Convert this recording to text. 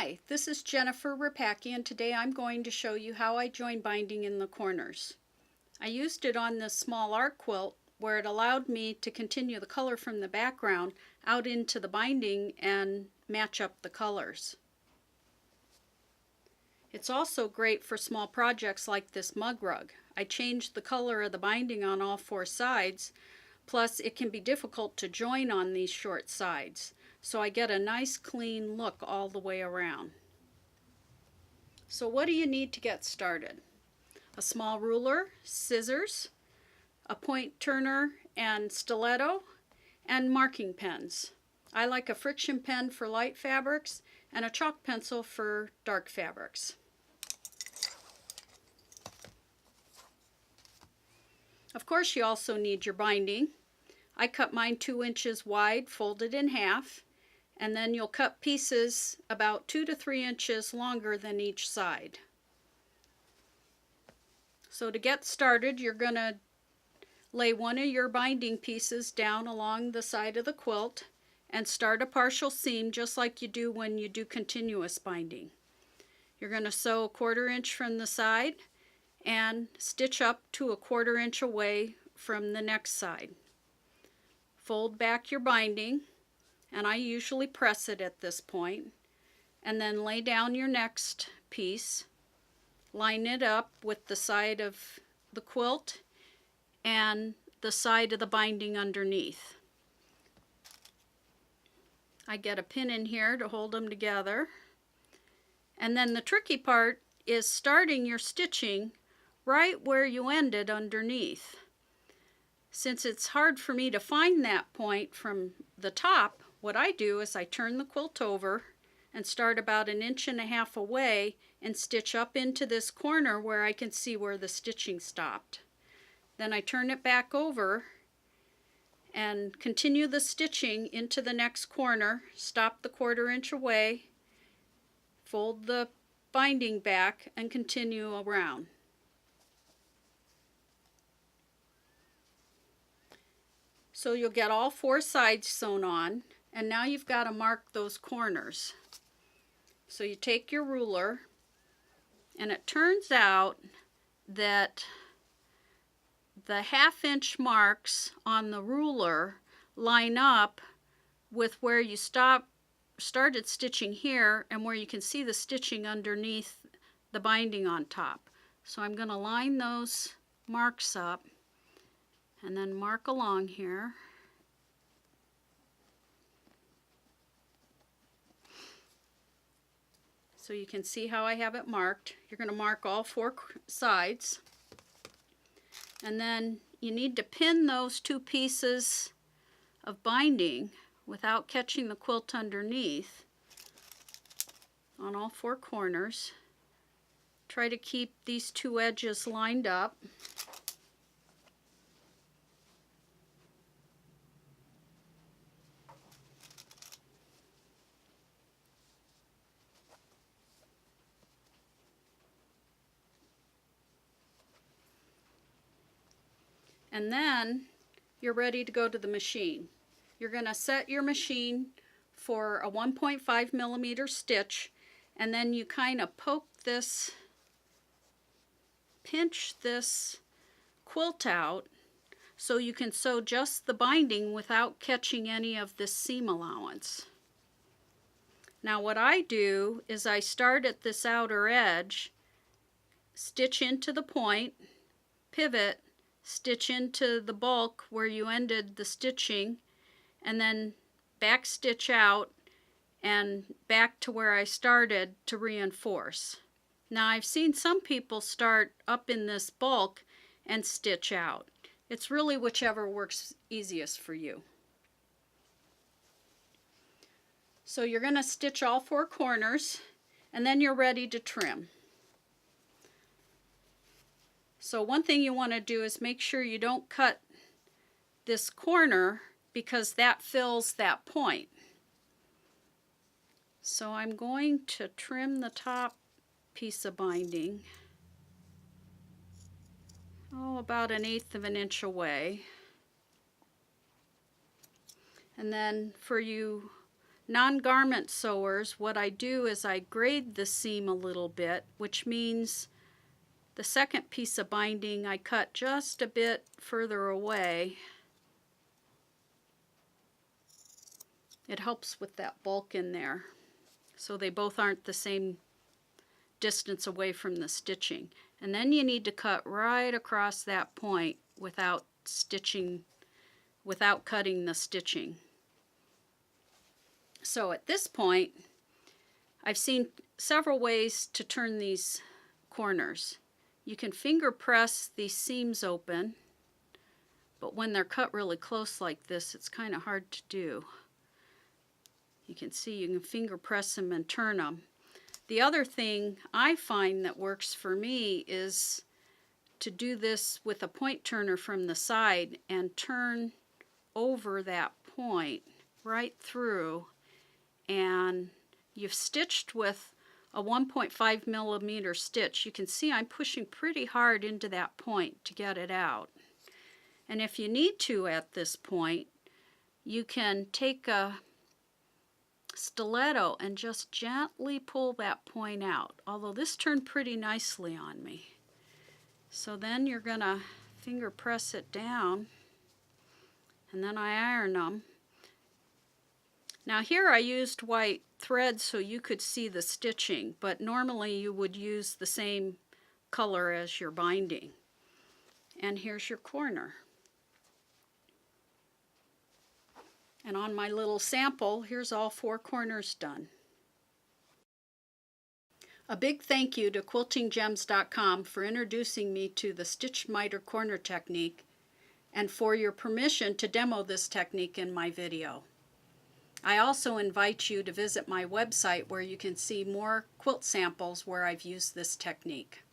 Hi, this is Jennifer Rapacki, and today I'm going to show you how I join binding in the corners. I used it on this small art quilt where it allowed me to continue the color from the background out into the binding and match up the colors. It's also great for small projects like this mug rug. I changed the color of the binding on all four sides, plus it can be difficult to join on these short sides. So I get a nice clean look all the way around. So what do you need to get started? A small ruler, scissors, a point turner and stiletto, and marking pens. I like a friction pen for light fabrics and a chalk pencil for dark fabrics. Of course, you also need your binding. I cut mine 2 inches wide, folded in half, and then you'll cut pieces about 2 to 3 inches longer than each side. So to get started, you're going to lay one of your binding pieces down along the side of the quilt and start a partial seam just like you do when you do continuous binding. You're going to sew 1/4 inch from the side and stitch up to 1/4 inch away from the next side. Fold back your binding, and I usually press it at this point, and then lay down your next piece, line it up with the side of the quilt and the side of the binding underneath. I get a pin in here to hold them together, and then the tricky part is starting your stitching right where you ended underneath. Since it's hard for me to find that point from the top, what I do is I turn the quilt over and start about 1.5 inches away and stitch up into this corner where I can see where the stitching stopped. Then I turn it back over and continue the stitching into the next corner, stop the 1/4 inch away, fold the binding back, and continue around. So you'll get all 4 sides sewn on, and now you've got to mark those corners. So you take your ruler, and it turns out that the 1/2 inch marks on the ruler line up with where you started stitching here and where you can see the stitching underneath the binding on top. So I'm going to line those marks up and then mark along here. So you can see how I have it marked. You're going to mark all 4 sides. And then you need to pin those 2 pieces of binding without catching the quilt underneath on all 4 corners. Try to keep these 2 edges lined up. And then you're ready to go to the machine. You're going to set your machine for a 1.5 millimeter stitch, and then you kind of pinch this quilt out so you can sew just the binding without catching any of this seam allowance. Now what I do is I start at this outer edge, stitch into the point, pivot, stitch into the bulk where you ended the stitching, and then back stitch out and back to where I started to reinforce. Now I've seen some people start up in this bulk and stitch out. It's really whichever works easiest for you. So you're going to stitch all 4 corners, and then you're ready to trim. So one thing you want to do is make sure you don't cut this corner because that fills that point. So I'm going to trim the top piece of binding, about 1/8 inch away. And then for you Non-garment sewers, what I do is I grade the seam a little bit, which means the second piece of binding I cut just a bit further away. It helps with that bulk in there, so they both aren't the same distance away from the stitching. And then you need to cut right across that point without cutting the stitching. So at this point, I've seen several ways to turn these corners. You can finger press these seams open, but when they're cut really close like this, it's kind of hard to do. You can see you can finger press them and turn them. The other thing I find that works for me is to do this with a point turner from the side and turn over that point right through, and you've stitched with a 1.5 millimeter stitch. You can see I'm pushing pretty hard into that point to get it out. And if you need to at this point, you can take a stiletto and just gently pull that point out, although this turned pretty nicely on me. So then you're gonna finger press it down, and then I iron them. Now here I used white thread so you could see the stitching, but normally you would use the same color as your binding. And here's your corner. And on my little sample, here's all 4 corners done. A big thank you to quiltinggems.com for introducing me to the stitched miter corner technique and for your permission to demo this technique in my video. I also invite you to visit my website where you can see more quilt samples where I've used this technique.